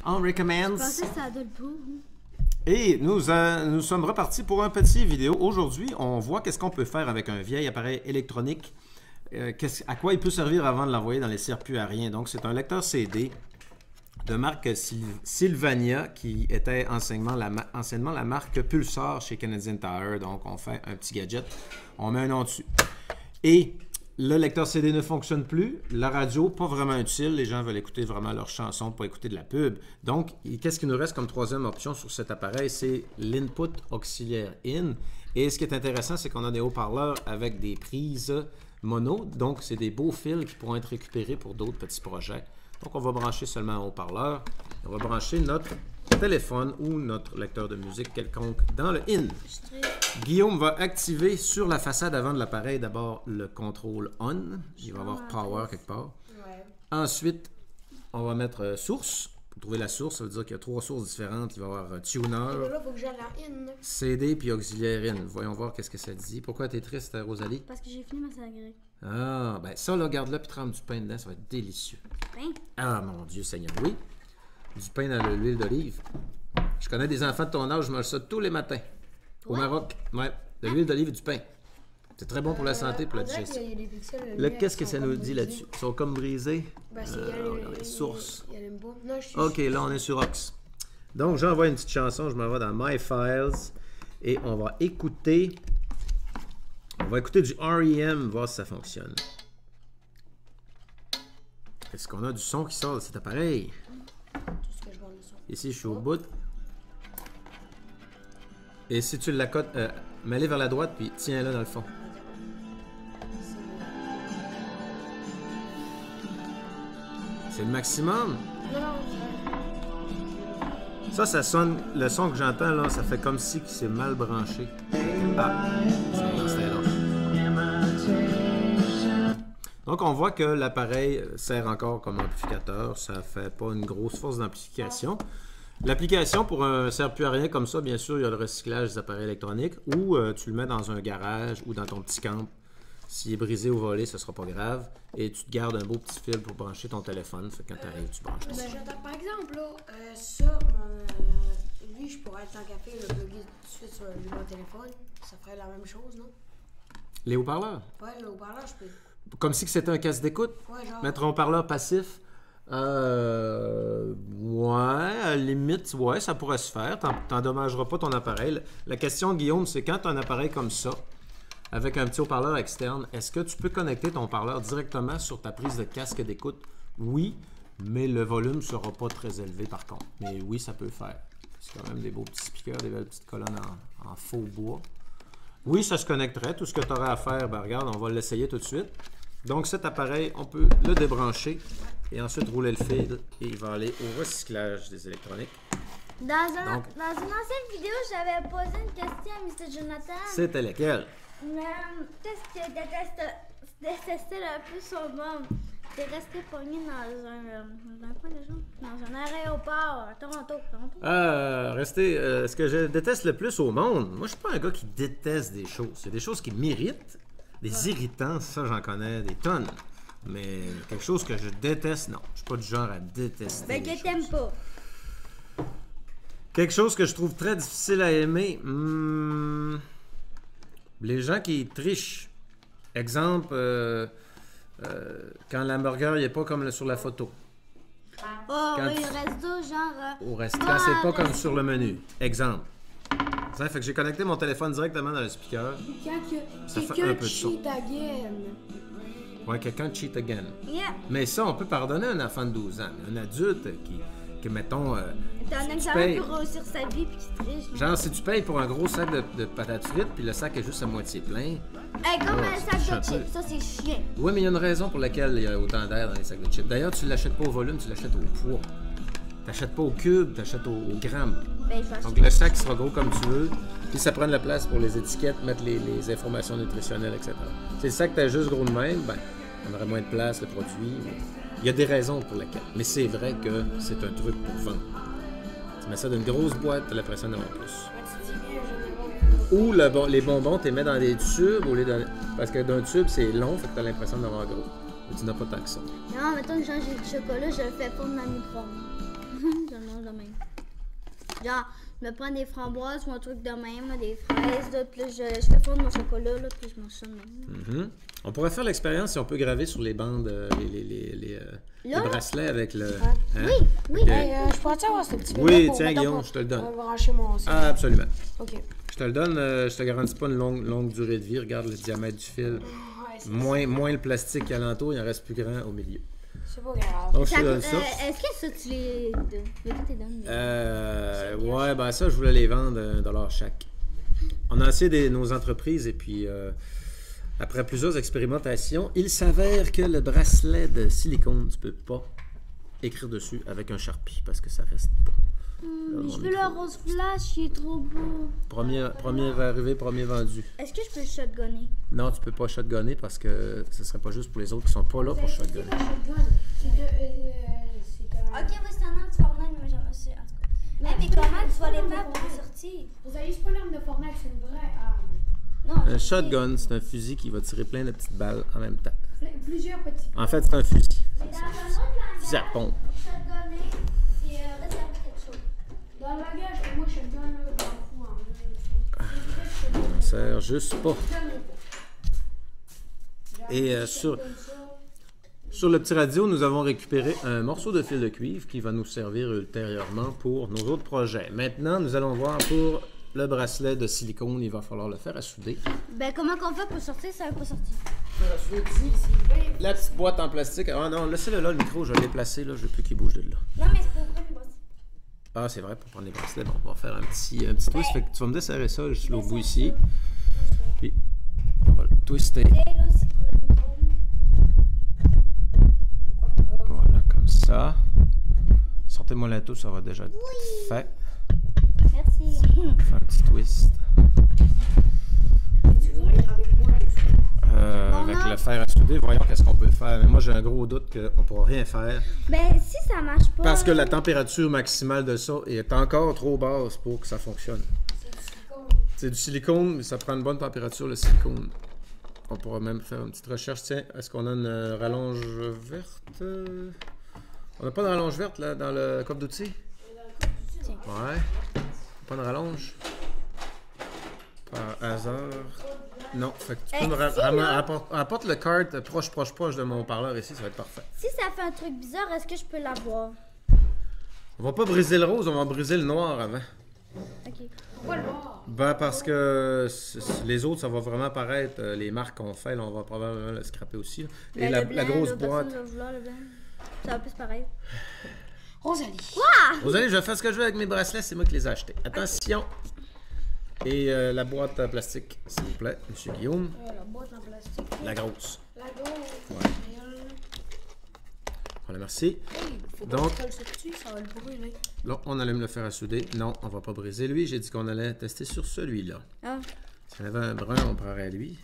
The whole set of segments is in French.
On recommends. Je pensais que ça donne pas. Et nous sommes repartis pour un petit vidéo. Aujourd'hui, on voit qu'est-ce qu'on peut faire avec un vieil appareil électronique. À quoi il peut servir avant de l'envoyer dans les circuits aériens. Donc, c'est un lecteur CD de marque Sylvania qui était anciennement la marque Pulsar chez Canadian Tire. Donc, on fait un petit gadget, on met un nom dessus. Et le lecteur CD ne fonctionne plus. La radio, pas vraiment utile. Les gens veulent écouter vraiment leurs chansons, pas écouter de la pub. Donc, qu'est-ce qui nous reste comme troisième option sur cet appareil? C'est l'input auxiliaire in. Et ce qui est intéressant, c'est qu'on a des haut-parleurs avec des prises mono. Donc, c'est des beaux fils qui pourront être récupérés pour d'autres petits projets. Donc, on va brancher seulement un haut-parleur. On va brancher notre téléphone ou notre lecteur de musique quelconque dans le in. Guillaume va activer sur la façade avant de l'appareil d'abord le contrôle on. Il va y avoir power quelque part. Ouais. Ensuite, on va mettre source. Pour trouver la source, ça veut dire qu'il y a 3 sources différentes. Il va y avoir tuner, là, faut que j'aille en in. CD puis auxiliaire in. Voyons voir qu'est-ce que ça dit. Pourquoi tu es triste, Rosalie? Parce que j'ai fini ma salade. Ah, ben ça, là, garde-le puis trempe du pain dedans. Ça va être délicieux. Du pain? Ah, mon Dieu Seigneur, oui. Du pain dans l'huile d'olive. Je connais des enfants de ton âge, je mange ça tous les matins. Au Maroc, ouais. De l'huile d'olive et du pain. C'est très bon pour la santé, pour la digestion. Qu'est-ce que ça nous dit là-dessus? Ils sont comme brisés. Ben, les sources. Non, OK, là, on est sur Ox. Donc, j'envoie une petite chanson. Je m'en vais dans My Files. Et on va écouter... On va écouter du R.E.M. voir si ça fonctionne. Est-ce qu'on a du son qui sort de cet appareil? Ici, je suis au bout. Et si tu l'accotes, mets-les vers la droite, puis tiens-le dans le fond. C'est le maximum. Ça sonne, le son que j'entends là, ça fait comme si c'est mal branché. Ah, c'est long. Donc, on voit que l'appareil sert encore comme amplificateur. Ça ne fait pas une grosse force d'amplification. L'application pour un circuit aérien comme ça, bien sûr, il y a le recyclage des appareils électroniques ou tu le mets dans un garage ou dans ton petit camp. S'il est brisé ou volé, ce ne sera pas grave. Et tu te gardes un beau petit fil pour brancher ton téléphone. Fait que quand tu arrives, tu branches ton téléphone. Par exemple, là, ça, lui, je pourrais être en café, le plugger tout de suite sur mon téléphone. Ça ferait la même chose, non? Les haut-parleurs? Ouais, le haut-parleur, je peux... Comme si c'était un casque d'écoute? Ouais, genre... Mettre un haut-parleur passif? Ouais, à la limite, ouais, ça pourrait se faire. T'endommageras pas ton appareil. La question, Guillaume, c'est quand tu as un appareil comme ça, avec un petit haut-parleur externe, est-ce que tu peux connecter ton haut-parleur directement sur ta prise de casque d'écoute? Oui, mais le volume ne sera pas très élevé par contre. Mais oui, ça peut le faire. C'est quand même des beaux petits speakers, des belles petites colonnes en faux bois. Oui, ça se connecterait. Tout ce que tu aurais à faire, ben regarde, on va l'essayer tout de suite. Donc cet appareil, on peut le débrancher et ensuite rouler le fil et il va aller au recyclage des électroniques. Dans une ancienne vidéo, j'avais posé une question à Mr. Jonathan. C'était laquelle? Qu'est-ce que tu détestais le plus au monde? T'es resté pogné dans quoi déjà? Dans un aéroport à Toronto. Ce que je déteste le plus au monde, moi je suis pas un gars qui déteste des choses. Il y a des choses qui m'irritent, des irritants, ça j'en connais des tonnes. Mais quelque chose que je déteste, non. Je suis pas du genre à détester. Ben que t'aimes pas. Quelque chose que je trouve très difficile à aimer, les gens qui trichent. Exemple, quand l'hamburger n'est pas comme sur la photo. Oh, oui, il reste deux, genre... Au restaurant, quand c'est pas comme sur le menu. Exemple. Ça fait que j'ai connecté mon téléphone directement dans le speaker. Ça fait un peu de son. Ouais, quelqu'un cheat again. Yeah. Mais ça, on peut pardonner un enfant de 12 ans. Un adulte qui mettons... T'as un examen pour réussir sa vie puis qui triche. Genre, si tu payes pour un gros sac de patates frites puis le sac est juste à moitié plein... Comme un sac de chips, ça c'est chiant. Oui, mais il y a une raison pour laquelle il y a autant d'air dans les sacs de chips. D'ailleurs, tu ne l'achètes pas au volume, tu l'achètes au poids. Tu n'achètes pas au cube, tu achètes au gramme. Donc le sac sera gros comme tu veux, puis ça prend de la place pour les étiquettes, mettre les informations nutritionnelles, etc. Si le sac t'as juste gros de même, ben, on aurait moins de place, le produit. Il y a des raisons pour lesquelles. Mais c'est vrai que c'est un truc pour vendre. Tu mets ça dans une grosse boîte, tu as l'impression d'avoir plus. Ou les bonbons, tu les mets dans des tubes, parce que d'un tube, c'est long, fait que tu as l'impression d'avoir gros. Mais tu n'as pas tant que ça. Non, mettons que j'ai du chocolat, je le fais fondre dans le micro-ondes. de même. Genre, je me prends des framboises ou un truc de même, là, des fraises, là, puis là, je fais fondre mon chocolat, là, puis je mange ça de même. On pourrait faire l'expérience si on peut graver sur les bandes les bracelets avec le... Hein? Oui, oui. Hey, je pourrais avoir ce petit Oui, pour tiens, mettre Guillaume, pour- je te le donne. pour brancher mon... Ah, absolument. Ok. Je te le donne, je te garantis pas une longue durée de vie. Regarde le diamètre du fil. Ouais, c'est Moins le plastique qui est alentour, il en reste plus grand au milieu. pas grave. Donc, je te donne ça. Est-ce que ça, tu les donnes? Mais toi, t'es donnes. Ouais, ben ça, je voulais les vendre $1 chaque. On a essayé nos entreprises et puis après plusieurs expérimentations, il s'avère que le bracelet de silicone, tu peux pas écrire dessus avec un Sharpie parce que ça reste pas. Là, Mais mon je veux micro. le rose flash, il est trop beau. Premier arrivé, premier vendu. Est-ce que je peux shotgunner? Non, tu peux pas shotgunner parce que ce serait pas juste pour les autres qui sont pas là pour shotgunner. Ok, oui, c'est un arme de Fortnite, mais j'aime aussi, en tout cas. Mais comment tu vas les faire pour les sortir? Vous avez pas l'arme de Fortnite, c'est une vraie arme. Non, Un shotgun, c'est un fusil qui va tirer plein de petites balles en même temps. Plusieurs petits. En fait, c'est un fusil. Mais dans un autre Fusil à langage, pompe. shotgunner, c'est réserver quelque chose. Dans le langage, moi, je suis bien là, dans le fou, en Ça sert juste pas. Et sur le petit radio, nous avons récupéré un morceau de fil de cuivre qui va nous servir ultérieurement pour nos autres projets. Maintenant, nous allons voir pour le bracelet de silicone. Il va falloir le faire à souder. Ben, comment qu'on fait pour sortir, ça va pas sortir? La petite boîte en plastique. Ah non, laissez-le là, le micro, je vais le déplacer. Là, je veux plus qu'il bouge de là. Non, mais c'est pour prendre les boîtes. Ah, c'est vrai, pour prendre les bracelets. Bon, on va faire un petit twist. Fait que tu vas me desserrer ça juste là au bout ici. Puis, on va le twister. Et là aussi pour le micro. Voilà, comme ça. Sortez-moi l'into, ça va déjà être fait. Merci. On fait un petit twist. Avec le fer à souder, voyons qu'est-ce qu'on peut faire. Mais moi, j'ai un gros doute qu'on ne pourra rien faire. Ben, si ça marche pas. Parce que la température maximale de ça est encore trop basse pour que ça fonctionne. C'est du silicone, mais ça prend une bonne température, le silicone. On pourra même faire une petite recherche. Tiens, est-ce qu'on a une rallonge verte? On n'a pas de rallonge verte là, dans le coffre d'outils? Ouais. Pas de rallonge? Par hasard? Non. Fait que tu peux apporte le carte proche de mon haut-parleur ici, ça va être parfait. Si ça fait un truc bizarre, est-ce que je peux l'avoir? On va pas briser le rose, on va briser le noir avant. Ok. Pourquoi le voir? Ben parce que les autres, ça va vraiment paraître, les marques qu'on fait, là, on va probablement le scraper aussi. Là. Et Ben, la le blanc, grosse là, boîte. personne va vouloir le blanc. Ça va plus pareil. Rosalie. Vous allez, je vais faire ce que je veux avec mes bracelets, c'est moi qui les ai achetés. Attention! Et la boîte en plastique, s'il vous plaît, Monsieur Guillaume. La boîte en plastique. La grosse. La grosse. Ouais. Voilà, merci. Faut Donc- pas que tu colles ça dessus, ça va le brûler. Là, on allait me le faire à souder. Non, on va pas briser lui. J'ai dit qu'on allait tester sur celui-là. Ah, Si on avait un brun, on prendrait lui.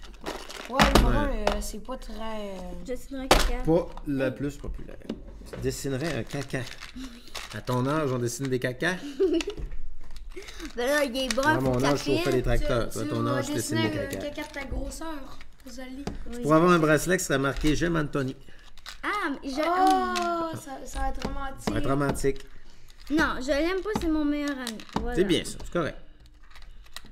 Ouais, le brun, c'est pas très... je suis dans un caca. Pas le plus populaire. Tu dessinerais un caca. À ton âge, on dessine des cacas. Ben là, il est brun À pour mon âge, je chauffais café. les tracteurs. Toi, à ton âge, je dessine des le cacas. caca de ta grosseur, Rosalie. Pour avoir un bracelet qui serait marqué J'aime Anthony. Ah, mais je... Oh, ça va être romantique. Ça va être romantique. Non, je l'aime pas, c'est mon meilleur ami. Voilà. C'est bien ça, c'est correct.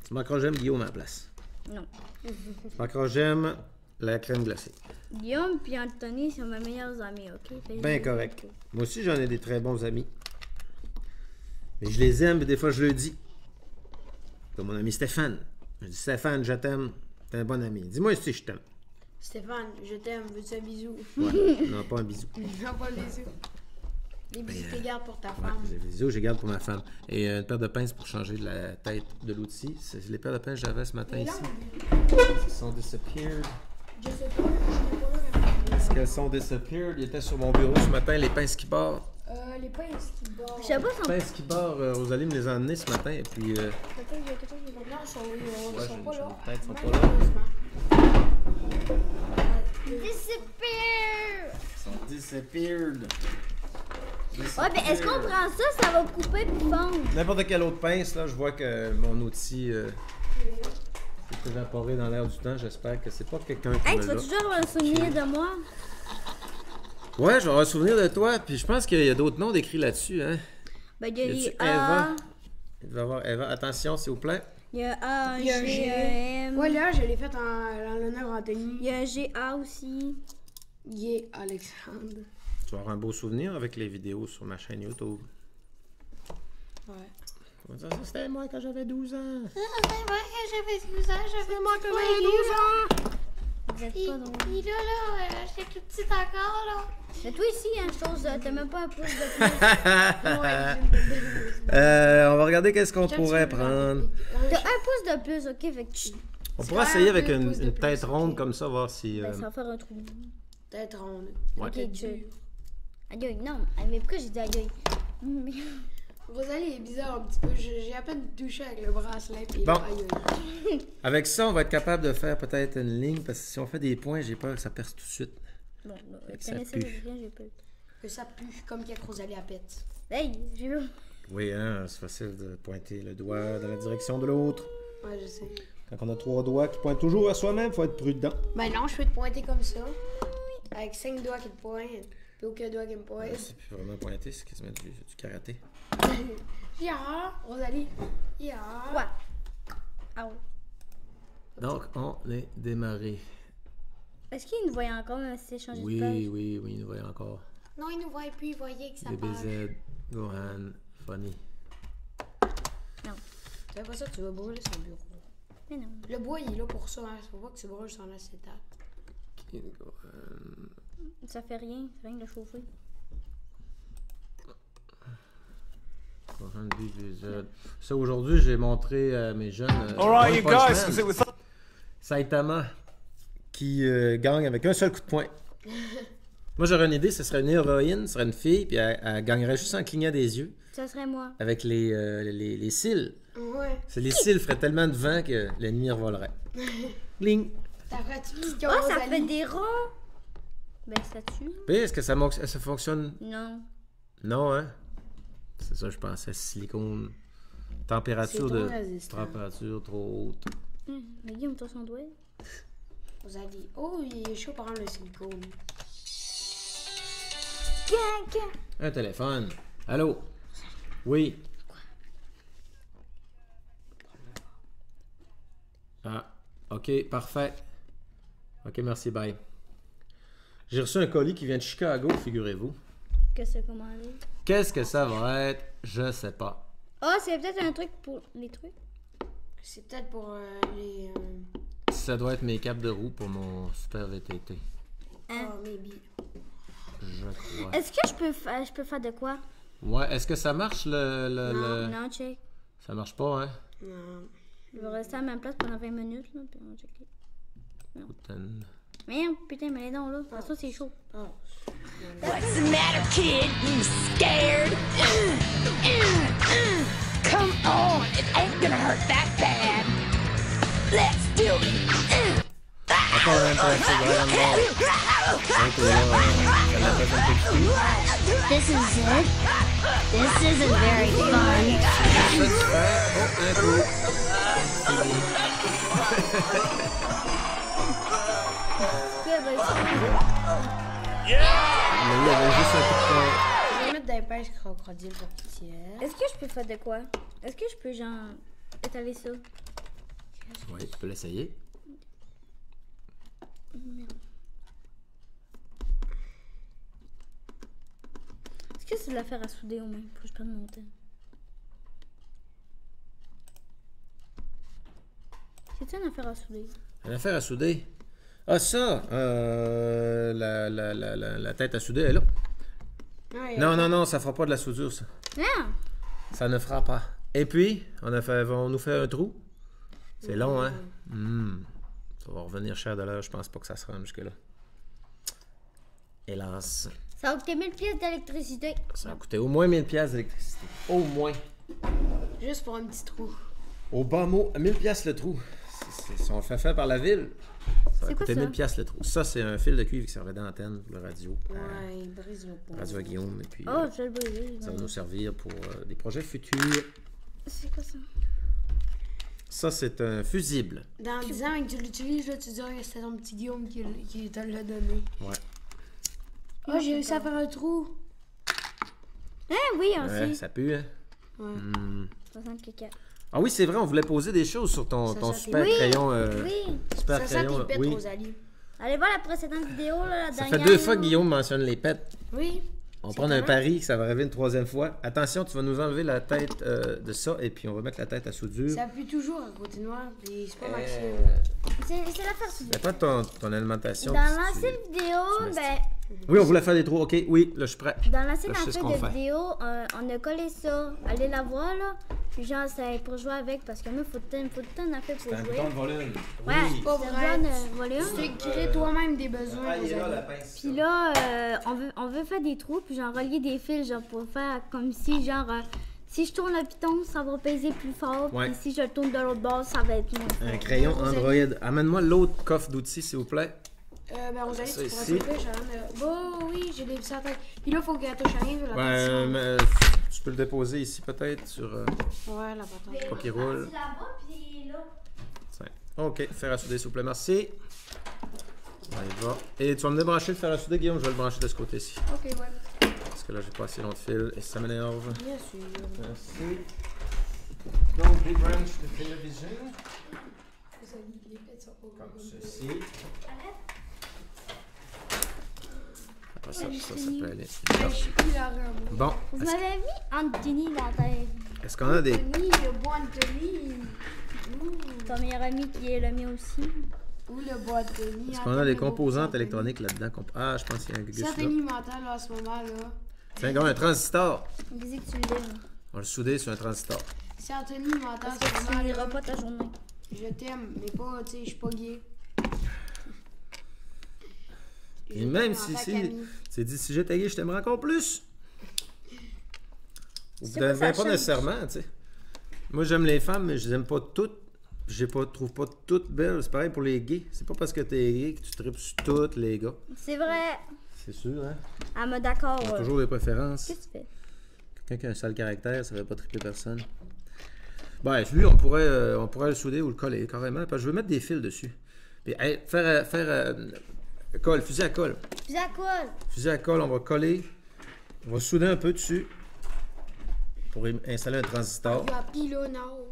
Tu marqueras J'aime Guillaume à la place. Non. Tu marqueras J'aime la crème glacée. Guillaume puis Anthony sont mes meilleurs amis, ok? Fait que Ben je- correct. Moi aussi, j'en ai des très bons amis. Mais je les aime, mais des fois, je le dis. Comme mon ami Stéphane. Je dis Stéphane, je t'aime. T'es un bon ami. Dis-moi si je t'aime. Stéphane, je t'aime, veux-tu un bisou? Ouais. Non, pas un bisou. J'envoie les bisous. Les bisous que tu gardes pour ta Ouais, femme. les bisous, je garde pour ma femme. Et une paire de pinces pour changer la tête de l'outil. C'est les paires de pinces que j'avais ce matin ici. Elles sont disappeared. Je sais pas, je sais pas. Est-ce qu'elles sont disappeared? Il était sur mon bureau ce matin, les pinces qui barrent. Les pinces qui barrent. Je sais pas, Les pinces qui barrent, Rosalie me les a emmenées ce matin. Et puis, Peut-être qu'il y a quelque chose de non, ils sont, ils sont pas là. peut-être sont pas là. Disappear! Ils sont disappeared. Ouais, mais est-ce qu'on prend ça, ça va couper puis fondre? N'importe quelle autre pince, là, je vois que mon outil s'est évaporé dans l'air du temps. J'espère que c'est pas quelqu'un qui Hey, me tu l'a. vas toujours avoir un souvenir de moi? Ouais, je vais avoir un souvenir de toi. Puis je pense qu'il y a d'autres noms décrits là-dessus, hein. Ben, il y a Y les a-tu Eva? A. Il va y avoir Eva. Attention, s'il vous plaît. Il y a A, un Il y a un G, G. un M. Ouais, là, je l'ai fait en l'honneur Il Anthony. y a un GA aussi. Yeah, Alexandre. Tu vas avoir un beau souvenir avec les vidéos sur ma chaîne YouTube. Ouais. On va dire, ça, c'était moi quand j'avais 12 ans. C'est moi que j'avais 12 ans, C'est moi quand j'avais 12 ans. Vous êtes pas drôle. Il est là, j'étais plus petite encore, là. Mais toi ici, hein, chose, t'as même pas un pouce de plus. On va regarder qu'est-ce qu'on pourrait prendre. T'as un pouce de plus, ok? Fait que tu... On pourrait essayer avec un pouce de une plus, tête ronde ok. comme ça, voir si... Ben, ça va faire un trou. Tête ronde. Ouais. Ok, tu... Aïe, aïe, non. Mais pourquoi j'ai dit aïe, aïe? Rosalie est bizarre un petit peu. J'ai à peine touché avec le bracelet. Puis Bon. là, aïe, aïe. Avec ça, on va être capable de faire peut-être une ligne, parce que si on fait des points, j'ai peur que ça perce tout de suite. Bon, Fait que ça connaissez pue. rien, j'ai peur. Que ça pue comme quand Rosalie a pète. Hey, j'ai vu. Oui, hein, c'est facile de pointer le doigt dans la direction de l'autre. Ouais, je sais. Quand on a 3 doigts qui pointent toujours à soi-même, faut être prudent. Ben non, je peux te pointer comme ça. Avec 5 doigts qui te pointent. Puis aucun doigt qui me pointe. C'est plus vraiment pointé, c'est quasiment du karaté. Ya, Rosalie. Ya. Quoi? Ah ouais. Donc, on est démarré. Est-ce qu'il nous voyait encore même si c'est changé de Oui, page? oui, oui, nous voyons encore. Non, il nous voit plus, il voyait que ça parle. DBZ, Gohan, Funny. Non. Tu fais pas ça, tu vas brûler son bureau. Mais non. Le bois, il est là pour ça, hein. Faut pas que tu brûles son acétate. King Gohan. Ça fait rien de le chauffer. Gohan, DBZ. Ça, aujourd'hui, j'ai montré à mes jeunes. Alright, One you Punch guys, Man. because it was Saitama qui gagne avec un seul coup de poing. Moi, j'aurais une idée, ce serait une héroïne, ce serait une fille, puis elle gagnerait juste en clignant des yeux, Ça serait moi. avec les cils. Ouais. Les cils feraient tellement de vent que l'ennemi revolerait. Bling! T'as fait tout Oh, ça fait des ronds! Ben, ça tue. Puis, est-ce que ça fonctionne? Non. Non, hein? C'est ça, je pensais. Silicone. Température C'est de. trop résistant. Température trop haute. Mais Guillaume, toi son doigt. Rosalie. Oh, il est chaud par le silicone. Un téléphone. Allô? Oui. Ah, ok, parfait. Ok, merci, bye. J'ai reçu un colis qui vient de Chicago, figurez-vous. Que c'est commandé. Qu'est-ce que ça va être? Je sais pas. Ah, c'est peut-être un truc pour les trucs. C'est peut-être pour les. Ça doit être mes capes de roue pour mon super VTT. Hein? Oh, maybe. Je crois. Est-ce que je peux faire de quoi? Ouais, est-ce que ça marche le... Non, check. Ça marche pas, hein? Non. Je vais rester à ma place pendant 20 minutes, là, puis on va checker. Putain. Merde, putain, mais les dents, là. Ça, c'est chaud. Oh. What's the matter, kid? You scared? Come on, it ain't gonna hurt that bad. Let's do it. Encore un peu de Brian Ball. Donc là, ça l'appelle un peu de fou. This is it. This isn't very fun. Satisfait. Oh, un coup. Mais il y avait juste un coup de poing. Je vais mettre des pêches crocodiles pour pitié. Est-ce que je peux faire de quoi? Est-ce que je peux, genre, étaler ça? Oui, tu peux l'essayer. Est-ce que c'est de l'affaire à souder au moins? Faut que je prenne mon temps. C'est-tu une affaire à souder? Une affaire à souder. Ah, ça! La tête à souder, elle est là. Ouais, Non, non, non, ça fera pas de la soudure, ça. Non! Ça ne fera pas. Et puis, on nous fait un trou. C'est long, hein? Ça va revenir cher de l'heure. Je pense pas que ça se rende jusque-là. Hélas. Ça va coûter 1000 pièces d'électricité. Ça a coûté au moins 1000 pièces d'électricité. Au moins. Juste pour un petit trou. Au bas mot, 1000 pièces le trou. Si on le fait faire par la ville, ça va C'est quoi coûter ça? 1000 pièces le trou. Ça, c'est un fil de cuivre qui servait d'antenne pour le radio. Ouais, il brise le pont. Radio à Guillaume. Et puis, Oh, je vais le briser. ça va nous servir pour des projets futurs. C'est quoi ça? Ça, c'est un fusible. Dans 10 ans, que tu l'utilises, là, tu dirais que c'était ton petit Guillaume qui te l'a donné. Ouais. Oh, j'ai réussi à faire un trou. Hein, oui, Ouais, aussi. ça pue, hein? Ouais. 60 caca. Ah oui, c'est vrai, on voulait poser des choses sur ton Ça, super oui. crayon. Oui. Super Ça sent crayon, tes pètes, oui. Rosalie. Allez voir la précédente vidéo, là, la Ça dernière. fait 2 fois que là. Guillaume mentionne les pets. Oui. On C'est prend un correct. pari, ça va arriver une 3e fois. Attention, tu vas nous enlever la tête de ça et puis on va mettre la tête à soudure. Ça pue toujours à côté noir, puis c'est pas maxi. C'est l'affaire sur Fais pas ton alimentation. Dans puis tu- l'ancienne vidéo, m'estimes. ben, Oui, on voulait faire des trous. OK, oui, là, je suis prêt. dans l'ancienne Là, je sais ce qu'on affaire de fait. vidéo, on a collé ça. Allez la voir, là. Puis genre, c'est pour jouer avec, parce que moi, faut tout le temps d'affaires pour jouer. volume. Ouais, pas c'est vrai. un bon volume. Tu te crées toi-même des besoins, Ah, il est là, Rosalie. la pince. Puis là, on veut faire des trous, puis genre relier des fils, genre pour faire comme si, genre, si je tourne le piton, ça va peser plus fort. Ouais. Puis si je le tourne de l'autre bord, ça va être moins fort. Un crayon Android. Amène-moi l'autre coffre d'outils, s'il vous plaît. Ben Rosalie, Ça tu pourrais ici. s'occuper, Bon, oui, j'ai des centaines. Puis là, faut qu'elle touche à rien, la Ouais, partition. mais tu peux le déposer ici, peut-être, sur... Ouais, la patente. pas qu'il roule. Là-bas, puis là. Tiens. OK, fer à souder, s'il vous plaît, merci. On y va. Et tu vas me débrancher le fer à souder, Guillaume, je vais le brancher de ce côté-ci. Ok, ouais. Parce que là, j'ai pas assez long de fil et ça m'énerve. Bien sûr. Merci. Donc, des branches de télévision, Rosalie, les pets sont pas comme ceci. Après ça, ça peut aller. Je suis hilarant, moi. Bon, Vous m'avez mis Anthony dans ta tête. est-ce qu'on a des... Anthony, le beau Anthony. Ton meilleur ami qui est le mien aussi. Ou le beau Anthony. Est-ce qu'on a des composantes électroniques là-dedans? Ah, je pense qu'il y a un gugus C'est là. Anthony mental, là, à ce moment-là. C'est un transistor. Dis que tu le livres. On va le souder sur un transistor. C'est Anthony mental, Parce à que ce tu moment-là. liras pas ta journée. Je t'aime, mais pas, tu sais, je suis pas gay. Et Je même t'aime en si tant c'est qu'ami. c'est dit si j'étais gay, je t'aimerais encore plus. Vous C'est quoi, devez ça pas change? nécessairement, tu sais. Moi, j'aime les femmes, mais je les aime pas toutes. Trouve pas toutes belles. C'est pareil pour les gays. C'est pas parce que t'es gay que tu tripes sur toutes les gars. C'est vrai. C'est sûr, hein? Ah, mais d'accord. On a toujours des préférences. Qu'est-ce que tu fais? Quelqu'un qui a un sale caractère, ça va pas triper personne. Ben, lui, on pourrait le souder ou le coller carrément. Parce que je veux mettre des fils dessus. Puis, hey, faire colle, fusil à colle. Puis à quoi? Fusil à colle, on va coller. On va souder un peu dessus pour installer un transistor. You are pillow now.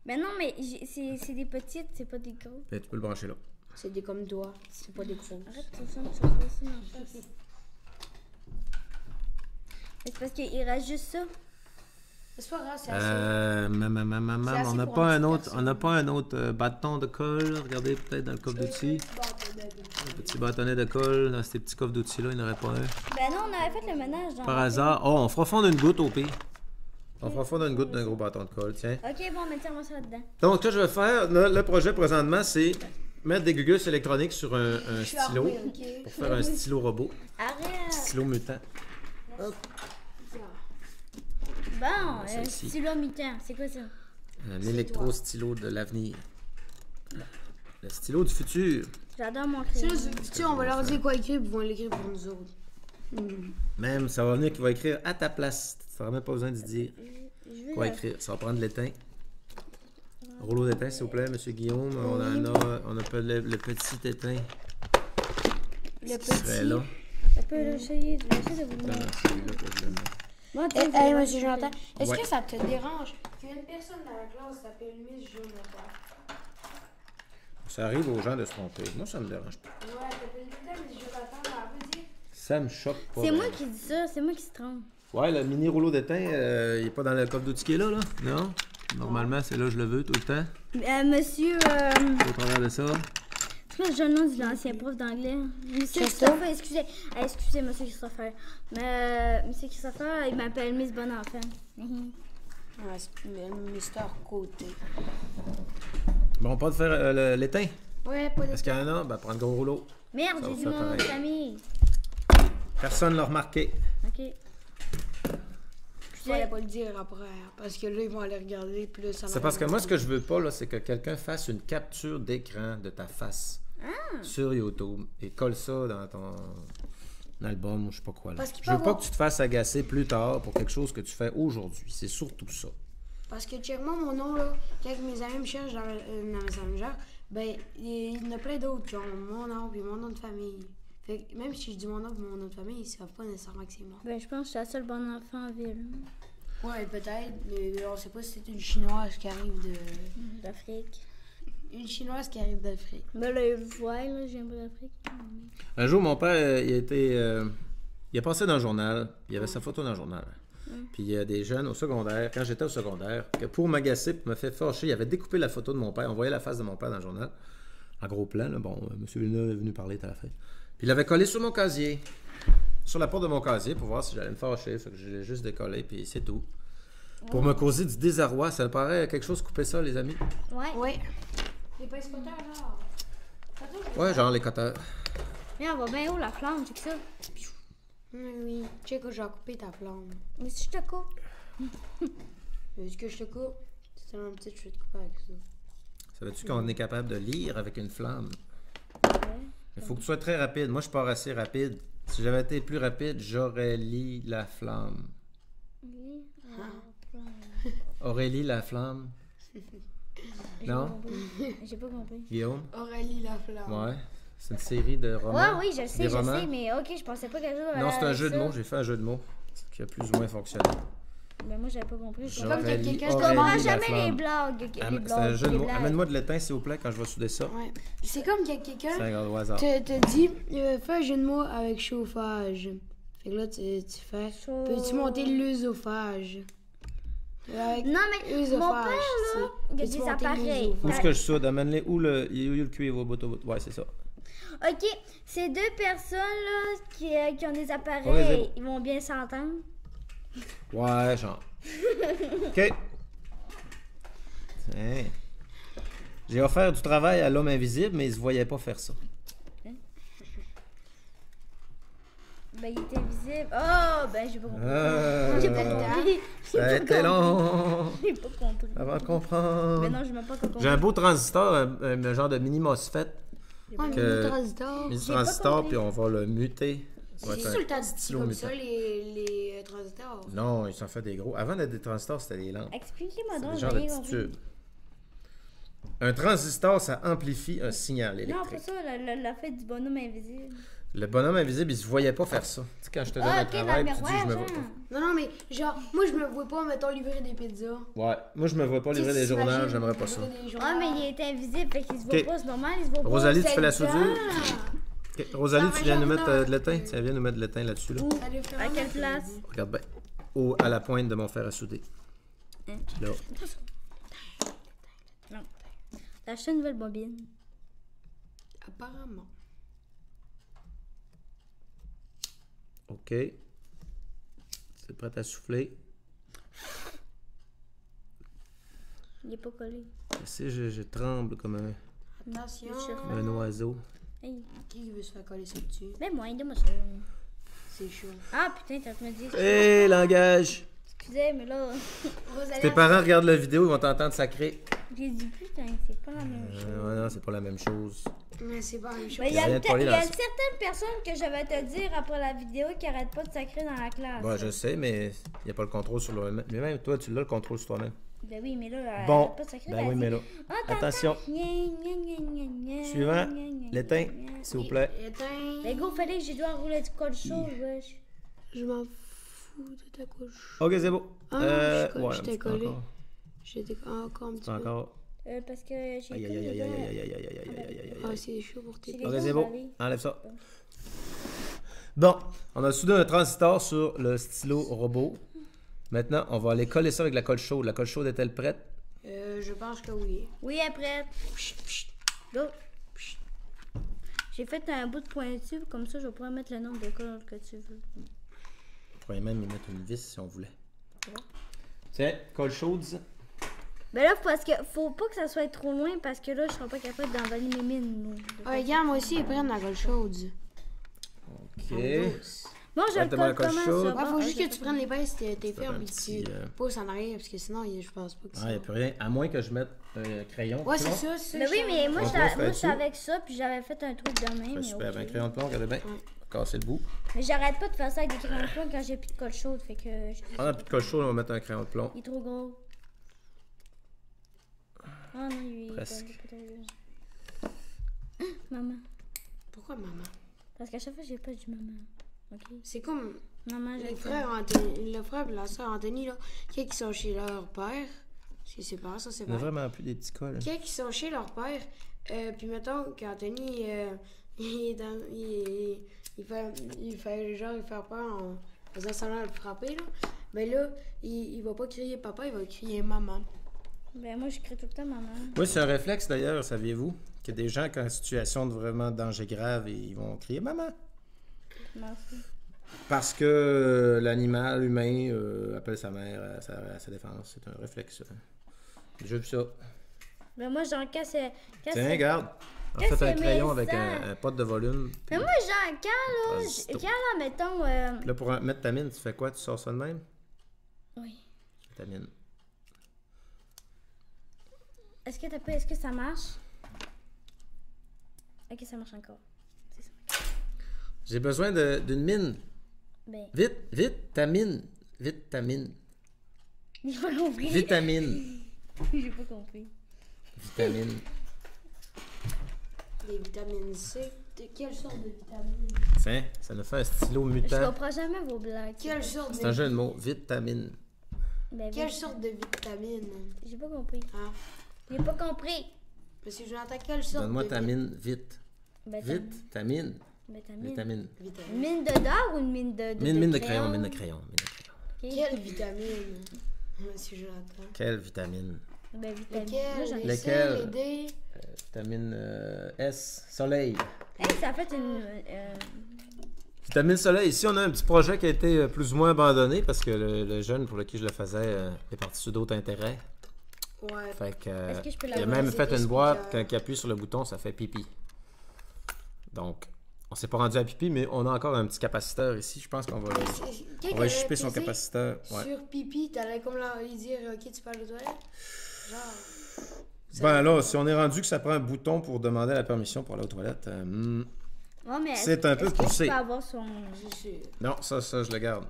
Ben non, mais c'est des petites, c'est pas des gros. Et tu peux le brancher là. C'est des comme toi, c'est pas des gros. Arrête, ça me fait ça dans la face. Mais c'est parce qu'il reste juste ça. C'est pas grave, c'est assez. Maman, C'est assez on n'a pour pas un un petit autre, garçon. on n'a pas un autre bâton de colle. Regardez peut-être dans le coffre d'outils. Un petit bâtonnet de colle dans ces petits coffres d'outils là, il n'y en aurait pas un. Ben non, on avait fait le ménage dans Par la- hasard, oh, on fera fondre une goutte au pire. On fera fondre une goutte d'un gros bâton de colle, tiens. Ok, bon, mais tiens-moi ça là-dedans. Donc, ce que je vais faire, le projet présentement, c'est mettre des gugus électroniques sur un stylo pour faire un stylo robot, Arrête! stylo mutant. Bon, Ça ici. stylo mi-temps, c'est quoi ça? Un électro-stylo de l'avenir. Le stylo du futur. J'adore mon Tu crayon. sais, on va leur dire quoi écrire, puis ils vont l'écrire pour nous autres. Même, ça va venir qui va écrire à ta place. Tu n'auras même pas besoin de dire Je veux quoi le- écrire. Ça va prendre l'étain. Rouleau d'étain, s'il vous plaît, monsieur Guillaume. On a pas le petit étain Le qui serait là. Ça peut l'essayer, je vais essayer de vous le Dans mettre. celui-là que je le mets. Moi, Eh, tiens, je vais hey, le monsieur mettre. Jonathan, est-ce Ouais. que ça te dérange qu'une personne dans la classe s'appelle Miss Jonathan? Ça arrive aux gens de se tromper. Moi, ça me dérange pas. Ouais, elle t'appelle tout le temps Miss Jonathan, mais elle veut dire. Ça me choque pas. C'est moi vraiment. qui dis ça, c'est moi qui se trompe. Ouais, le mini rouleau d'étain, il est pas dans le coffre d'outils qui est là, là? Non? Normalement, c'est là que je le veux tout le temps. Monsieur, Au travers de ça. c'est quoi le jeune nom de l'ancien prof d'anglais? Monsieur Christophe? Christopher, excusez. Excusez, monsieur Christopher. Mais, monsieur Christopher, il m'appelle Miss Bonenfant. Ouais, c'est Mister Côté. Bon, pas de faire l'étain. Ouais, pas de. Est-ce qu'il y en a? Ben, prends le gros rouleau. Merde, Ça j'ai va dit faire mon nom de pareil. famille. Personne l'a remarqué. Ok. Je fallait pas le dire après, parce que là, ils vont aller regarder, puis là, ça C'est parce que moi, ce que je veux pas, là, c'est que quelqu'un fasse une capture d'écran de ta face sur YouTube et colle ça dans ton album ou je sais pas quoi. Là. Parce qu'il Je veux peut pas avoir- que tu te fasses agacer plus tard pour quelque chose que tu fais aujourd'hui. C'est surtout ça. Parce que, check-moi mon nom, là, quand mes amis me cherchent dans Messenger, ben, il y en a plein d'autres qui ont mon nom puis mon nom de famille. Fait que même si je dis mon nom et mon nom de famille, ils savent pas nécessairement que c'est moi. Ben, je pense que je suis la seule bonne enfant en ville. Ouais, peut-être, mais on sait pas si c'est une chinoise qui arrive de. D'Afrique. Une chinoise qui arrive d'Afrique. Ben là, je vois, là, je viens pas d'Afrique. Un jour, mon père, il a passé dans le journal. Il y avait sa photo dans le journal. Puis il y a des jeunes au secondaire, quand j'étais au secondaire, que pour m'agacer, pour me faire fâcher, il avait découpé la photo de mon père. On voyait la face de mon père dans le journal. En gros plan, là. Bon, M. Villeneuve est venu parler à la fin. Puis il l'avait collé sur mon casier. Sur la porte de mon casier pour voir si j'allais me fâcher. Fait que je l'ai juste décollé, puis c'est tout. Pour me causer du désarroi. Ça me paraît quelque chose couper ça, les amis? Ouais. Ouais. Les pince poteurs, genre. Ouais, genre les cutters. Mais on va bien haut la flamme, c'est que ça. Oui. Check, j'ai coupé ta flamme. Mais si je te coupe. Est-ce que je te coupe? C'est tellement petit, je vais te couper avec ça. Savais-tu qu'on est capable de lire avec une flamme? Ouais. Il faut que tu sois très rapide. Moi, je pars assez rapide. Si j'avais été plus rapide, j'aurais lu la flamme. Oui. Aurélie la flamme. Non? J'ai pas compris. Guillaume? Aurélie la flamme. Ouais. C'est une série de romans. Ouais, oui, je Des sais, romans. mais ok, je pensais pas qu'elle jouait. Non, c'est un jeu de mots. J'ai fait un jeu de mots qui a plus ou moins fonctionné. Mais moi, j'avais pas compris. Je J'aurais comprends lu quelqu'un- je je Aurélie comprends la jamais les flamme. blagues. Ah, Les c'est un jeu de les mots. blagues. Amène-moi de l'étain, s'il vous plaît, quand je vais souder ça. Ouais. C'est comme que C'est quelqu'un un gros hasard. te dit fais un jeu de mots avec chauffage. Fait que là, tu fais peux-tu monter l'œsophage? Avec Non, mais mon œsophage, père, c'est- là, il y a peux-tu des monter appareils. Où l'œsophage? est-ce que je soude? Amène-les où il y a le cuivre au bout au bout. Ouais, c'est ça. Ok, ces deux personnes là qui ont des appareils, Ouais, ils vont bien s'entendre. Ouais, genre. OK. Tiens. J'ai offert du travail à l'homme invisible, mais il se voyait pas faire ça. Ben, il était invisible. Oh, ben, j'ai pas compris. J'ai pas Ah, compris. ça a été long J'ai pas compris. avant de comprendre. Mais non, je m'ai pas compris. J'ai un beau transistor, un genre de mini MOSFET. Ouais, que- mais transistor. Mini J'ai pas transistor, compris. puis on va le muter. Ça va C'est être un tout le temps petit dit stylo comme mutant. ça, les transistors. Non, ils s'en fait des gros. Avant d'être des transistors, c'était des lampes. Expliquez-moi C'est donc, des j'ai genres de rien petits compris. tubes. Un transistor, ça amplifie un signal Non, électrique. pas ça, la fête du bonhomme invisible. Le bonhomme invisible, il se voyait pas faire ça. Tu sais, quand je te donne Ah, un ok, dans travail, le puis tu dis, je me miroir, vois genre. pas. Non, mais genre, moi je me vois pas, mettons, livrer des pizzas. Ouais, moi je me vois pas livrer des journaux, j'aimerais pas ça. Ah, mais il est invisible, fait qu'il se voit Ok. pas, c'est normal, il se voit pas. Rosalie, tu c'est fais la le soudure. temps. Ok, Rosalie, Ça tu va, viens nous j'en mettre ai. de l'étain. Tiens, viens nous mettre de l'étain là-dessus. Là. À quelle place? Regarde bien. À la pointe de mon fer à souder. Là. T'as acheté une nouvelle bobine. Apparemment. OK. C'est prêt à souffler. Il est pas collé. Je sais, je tremble comme Attention. un oiseau. Hey, Qui veut se faire coller ça dessus? ben moi, donne-moi ça. C'est chaud. Ah, putain, t'as me dit. Hé, langage! Excusez, mais là, Rosalie, Tes parents regardent la vidéo, ils vont t'entendre sacrer. j'ai dit putain, c'est pas la même chose. Ouais, non, c'est pas la même chose. mais c'est pas la même chose. Mais il y a, rien de collé il y dans a ça. certaines personnes que je vais te dire après la vidéo qui arrêtent pas de sacrer dans la classe. Ouais, je sais, mais il n'y a pas le contrôle sur le. Mais même toi, tu l'as le contrôle sur toi-même. Ben oui, mais là, elle Bon, arrête pas de sacrer. ben elle oui, dit, mais là. Ah, t'entends? Attention. Gna, gna, gna, gna, gna, Suivant, gna, gna, l'étain, gna. s'il vous plaît. Éteins. Ben go, fallait que j'ai dû enrouler du code chaud, wesh. Je m'en fous de ta couche. Ok, c'est beau. Ah, ouais, je un t'ai petit peu collé. encore. J'étais encore un petit Pas peu. encore. Parce que j'ai Aïe, aïe, aïe, aïe, aïe, aïe, aïe, aïe, aïe, aïe, aïe, aïe, Ah, aïe. c'est chaud pour tes J'ai pieds. Ok, les c'est gars, beau. allez. Enlève ça. Bon, on a soudé un transistor sur le stylo robot. Maintenant, on va aller coller ça avec la colle chaude. La colle chaude est-elle prête? Je pense que oui. Oui, après. Go. J'ai fait un bout de pointu, comme ça je vais pouvoir mettre le nombre de cols que tu veux. On pourrait même y mettre une vis si on voulait. Tiens, colle chaude. Ben là, parce que faut pas que ça soit trop loin parce que là, je serai pas capable d'envoler mes mines. Ah, regarde, moi aussi, ils prennent la colle chaude. Ok. Bon, je Ouais, le t'as mal colle la colle comment chaude. ça? Ouais, Bon, faut ah, juste j'ai que pas tu prennes les pinces, t'es un ferme, puis petit, tu pousses en arrière, parce que sinon, je pense pas que Ah, ça. il n'y a plus rien. À moins que je mette un crayon. Ouais, tu c'est vois. ça, c'est Ben oui, mais moi, On j'étais ferait-tu? avec ça, puis j'avais fait un truc de même. Ouais, mais super, ok. un crayon de plomb, regardez bien. Casser le bout. Mais j'arrête pas de faire ça avec des crayons de plomb quand j'ai plus de colle chaude, fait que On a plus de colle chaude, on va mettre un crayon de plomb. il est trop gros. Ah non, il est Presque. pas trop gros. Maman. Pourquoi maman? Parce qu'à chaque fois, j'ai pas du maman. Ok? C'est comme Maman, le j'ai frère Anthony, le frère et la sœur Anthony, là, qui sont chez leur père. C'est séparé, ça, c'est On a vrai. vraiment plus des petits cols. Qui sont chez leur père, puis mettons qu'Anthony, il fait genre, il fait peur en faisant semblant de le frapper, là. Mais là, il va pas crier papa, il va crier maman. Ben, moi, je crie tout le temps maman. Oui, c'est un réflexe d'ailleurs, saviez-vous? Qu'il y a des gens qui ont une situation de vraiment danger grave et ils vont crier maman. Merci. Parce que l'animal humain appelle sa mère à sa défense. C'est un réflexe. J'ai vu ça. Ben, moi, genre, quand c'est. Tiens, regarde. En Qu'est-ce fait, un que crayon c'est avec ça? un pot de volume. Mais moi, genre, quand, là, Vas-y, quand, là, mettons. Là, pour mettre ta mine, tu fais quoi? Tu sors ça de même? Oui. Ta mine. Est-ce que ça marche? Ok, ça marche encore. C'est ça. J'ai besoin d'une mine. Ben, Vite, vite, ta mine. Vite, ta mine. j'ai pas compris. Vitamine. J'ai pas compris. Vitamine. Des vitamines C. De quelle sorte de vitamines? Tiens, ça nous fait un stylo Je mutant. comprends jamais vos blagues. Quelle sorte C'est un de... jeu de mots. Vitamine. Ben, Quelle oui. sorte de vitamines? J'ai pas compris. Ah. J'ai pas compris. Monsieur Jonathan, quelle sorte Donne-moi de ta mine, vite. Ben, Vite, ta mine. Ben, ta mine. Vitamine. vitamine? Une mine de d'or ou une mine de Mine de crayon, mine de crayon, mine de crayon. Ok. Quelle vitamine? Monsieur Jonathan. Quelle vitamine? Ben, vitamine. Lesquelles? Moi, j'en ai- Les Lesquelles? C, les D? Vitamine S, soleil. Hey, ça a fait une. Vitamine soleil. Ici, on a un petit projet qui a été plus ou moins abandonné parce que le jeune pour lequel je le faisais est parti sur d'autres intérêts. Ouais. Fait que, Est-ce que je peux il a l'avoir? même fait C'était une boîte, speaker. quand il appuie sur le bouton, ça fait pipi. Donc, on s'est pas rendu à pipi, mais on a encore un petit capaciteur ici. Je pense qu'on va, on va chipper son capaciteur. Ouais. Sur pipi, t'allais comme là, lui dire, ok, tu parles de toilette? Genre. Ben là, si on est rendu que ça prend un bouton pour demander la permission pour aller aux toilettes, Ouais, mais c'est un peu est-ce que poussé. je peux avoir son. Je sais. Non, ça, je le garde.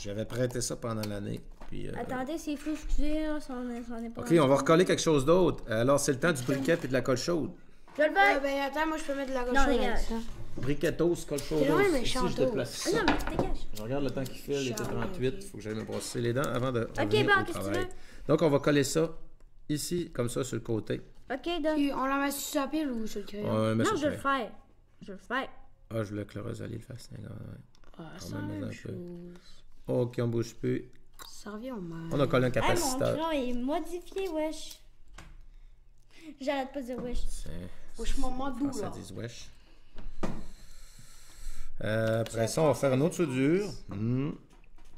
J'avais prêté ça pendant l'année. Puis, Attendez, c'est flou, excusez, là, c'en est pas. OK, on va recoller quelque chose d'autre. Alors, c'est le temps du briquet et de la colle chaude. Je le Ah, veux! ben attends, moi je peux mettre de la Non, cochon dégage. avec ça. Briquetos, colle chaude. C'est loin, Ici, méchant je te toast. place Ah ça. non, mais tu dégages. Je regarde le temps qu'il fait, il était Charmant, 38. ok. Il faut que j'aille me brosser les dents avant de Ok, revenir bon, au qu'est-ce que tu travail. veux? Donc, on va coller ça ici, comme ça, sur le côté. Ok, donne. Puis, on la met sur sa pile ou sur le crayon? On va mettre Non, sur je vais le le faire. Je vais le faire. Ah, je voulais que le Rosalie le fasse. Ouais. Ah, on c'est va la mettre même un peu. chose. OK, on bouge plus. Ça revient au même. On a collé un Hey, mon capaciteur. crayon est modifié, wesh. J'arrête pas de dire wesh. Wesh, maman, d'où, Ça là? dit wesh. Après ça, on va faire une autre soudure.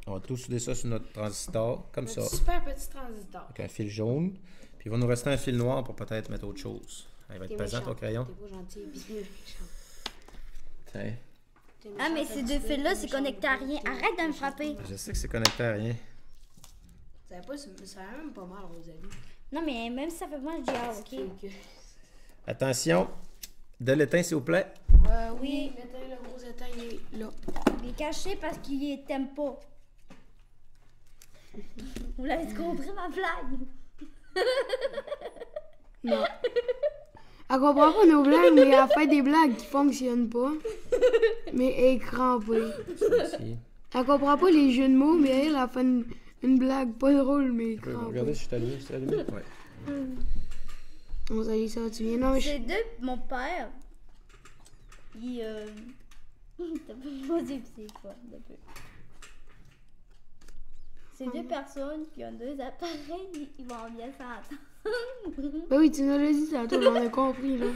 On va tout souder ça sur notre transistor, comme ça. Un super petit transistor. Avec un fil jaune. Puis il va nous rester un fil noir pour peut-être mettre autre chose. Il va être T'es pesant méchant. ton crayon. T'es pas gentil, puis t'es méchant. Tiens. T'es Ah, mais méchant, ces t'es deux petit, fils-là, t'es c'est méchant, connecté à t'es rien. méchant, Arrête de me méchant. frapper. Je sais que c'est connecté à rien. Ça va pas, ça va même pas mal, Rosalie. Non, mais même si ça fait mal, je dis ah, ok. Fait que- Attention. De l'étain, s'il vous plaît. Oui, mettez le gros étain, il est là. Il est caché parce qu'il t'aime pas. Vous l'avez compris, ma blague? Non. Elle comprend pas nos blagues, mais elle fait des blagues qui fonctionnent pas. Mais elle est crampée. Ici. Elle comprend pas les jeux de mots, mais elle a fait une blague pas drôle, mais crampée. Regardez si je t'allume. Je t'allume. Ouais. Rosalie, ça va-tu bien? Non, mais je... C'est deux, mon père. Il. T'as pas posé c'est quoi, un peu. C'est deux personnes qui ont deux appareils, ils vont bien s'entendre. Ben oui, tu nous l'as dit tantôt, on a compris, là.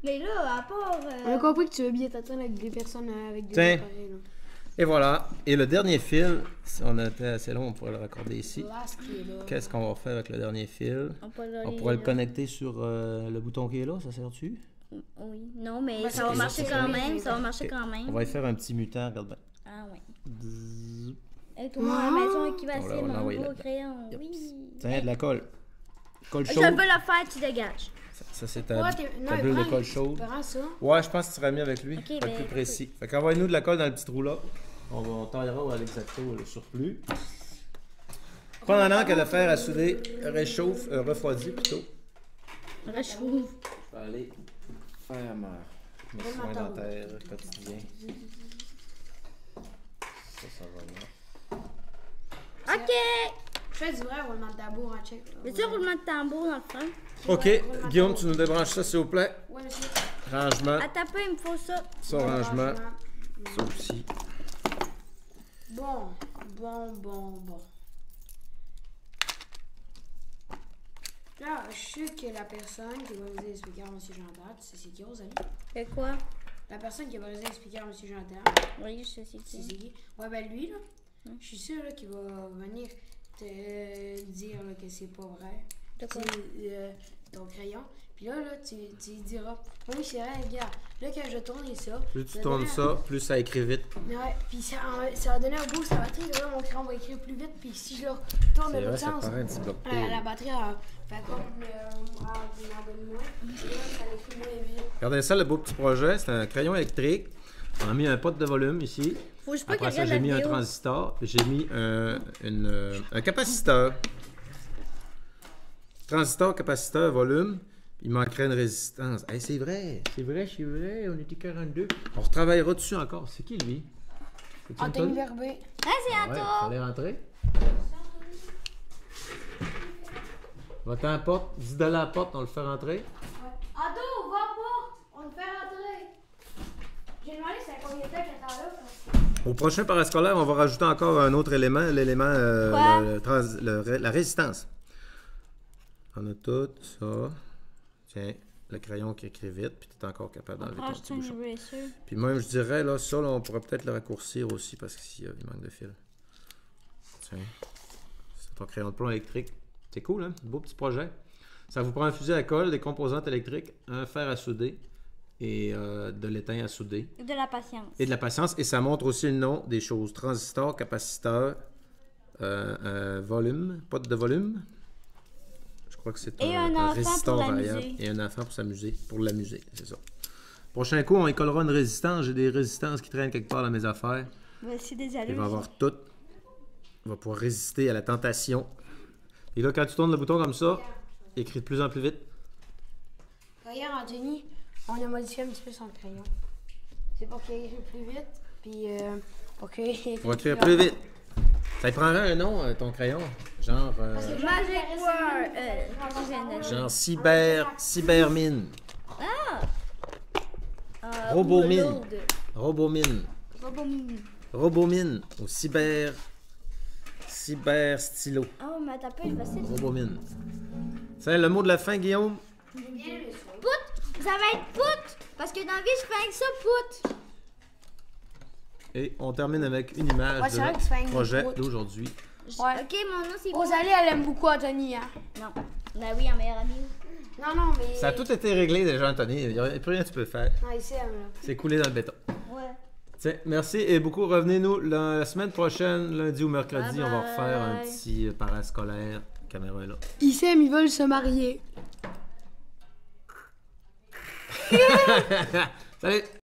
Mais là, à part. On a compris que tu veux bien t'attendre avec des personnes avec des Tiens. appareils, là. Et voilà. Et le dernier fil, si on était assez long, on pourrait le raccorder ici. Là, ce qui est là. Qu'est-ce qu'on va faire avec le dernier fil? On, peut On pourrait le connecter sur le bouton qui est là, ça sert-tu? Oui, non, mais Ben, ça va c'est marcher ça, quand c'est même. bien. Ça va marcher Ok. quand même. On va y faire un petit mutant, regarde bien. Ah, ouais. Bzzz. Et tout le monde à la maison qui va On essayer l'a mon envoyé nouveau là-dedans. crayon. Yep. Oui. Tiens, de la colle. Colle Je chaude. veux le faire, tu dégages. Ça, c'est Ouais, ta bulle de colle chaude. Prends ça. Ouais, je pense que tu serais mieux avec lui. Ok, Pas ben, plus précis. Fait qu'envoie-nous de la colle dans le petit trou là. On taillera à l'exacto le surplus. Pendant que le fer à souder réchauffe, refroidit plutôt. Réchauffe. Je vais aller faire ma Mes soins dentaires quotidiens. Ça va là. Ok! Je fais du vrai roulement de tambour en check. Veux-tu un roulement de tambour dans le fond? Ok, Guillaume, tu nous débranches ça, s'il vous plaît. Ouais, monsieur. Rangement. Attends pas, il me faut ça. Ça, rangement. Ça aussi. Bon. Là, je sais que la personne qui va briser les speakers à M. Jean-Terre, tu sais c'est qui, Rosalie? C'est quoi? La personne qui va briser les speakers à M. Jean-Terre, Oui, je sais c'est tu sais qui. c'est qui? Ouais, ben lui, là, je suis sûre qu'il va venir te dire là, que c'est pas vrai. De quoi? Ton crayon. Puis là, tu lui diras, oui, c'est vrai, regarde, là, quand je tourne ça. Plus tu tournes ça, plus ça écrit vite. Ouais, puis ça va donner un boost à la batterie. Là, mon crayon va écrire plus vite. Puis si je le tourne de C'est vrai, l'autre ça sens, paraît un petit bloc. la batterie fait comme en donne moins. Puis là, ça l'écrit moins vite. Regardez ça, le beau petit projet. C'est un crayon électrique. On a mis un pot de volume ici. Faut juste pas Après qu'il ça, regarde j'ai la mis un vidéo. transistor. J'ai mis un capaciteur. Transistor, capaciteur, volume. Il manquerait une résistance. Hey, c'est vrai, on était 42. On retravaillera dessus encore. C'est qui, lui? C'est-tu Anthony Anthony? Verbé. Ah, c'est à Ouais, toi! fallait rentrer. Va-t'en à la porte. Dis de la porte, on le fait rentrer. Ado, va à porte. On le fait rentrer. J'ai demandé c'est combien de temps qu'elle est là. Au prochain parascolaire, on va rajouter encore un autre élément, l'élément, Quoi? la résistance. On a tout ça. Tiens, le crayon qui écrit vite, puis tu es encore capable d'enlever ton petit bouchon. Puis même, je dirais, là, ça, là, on pourrait peut-être le raccourcir aussi, parce qu'il manque de fil. Tiens, c'est ton crayon de plomb électrique. C'est cool, hein? Beau petit projet. Ça vous prend un fusil à colle, des composantes électriques, un fer à souder et de l'étain à souder. De la patience. Et de la patience. Et ça montre aussi le nom des choses. Transistor, capaciteur, volume, pot de volume. Je crois que c'est Et un enfant résistor pour variable. l'amuser. Et un enfant pour s'amuser, pour l'amuser, c'est ça. Prochain coup, on y collera une résistance. J'ai des résistances qui traînent quelque part dans mes affaires. Voici des Il allures. va avoir tout. Il va pouvoir résister à la tentation. Et là, quand tu tournes le bouton comme ça, il écrit de plus en plus vite. Regarde, Anthony, on a modifié un petit peu son crayon. C'est pour qu'il écrit plus vite. Puis pour qu'il écrive On va écrire plus vite. Ça te prendrait un nom, ton crayon? Genre... Magic Word. genre cybermine. Ah! Robomine. Robomine. Robomine. Robomine. Ou cyber stylo. Oh, mais t'as pas, il va facile. Robomine. C'est le mot de la fin, Guillaume? Pout! Ça va être pout! Parce que dans la vie, je fais avec ça, pout! Et on termine avec une image Ouais, de c'est vrai que c'est notre un projet pout. d'aujourd'hui. Ouais. Ok, mon nom, c'est Rosalie, elle aime beaucoup Anthony. Hein. Non. Ben oui, un meilleur ami. Non, mais. Ça a tout été réglé déjà, Anthony. Il n'y a plus rien que tu peux faire. Non, il s'aime, là. C'est coulé dans le béton. Ouais. Tiens, merci et beaucoup. Revenez-nous la semaine prochaine, lundi ou mercredi. Bye On va bye. refaire un petit parascolaire. La caméra est là. Ils s'aiment, ils veulent se marier. Salut!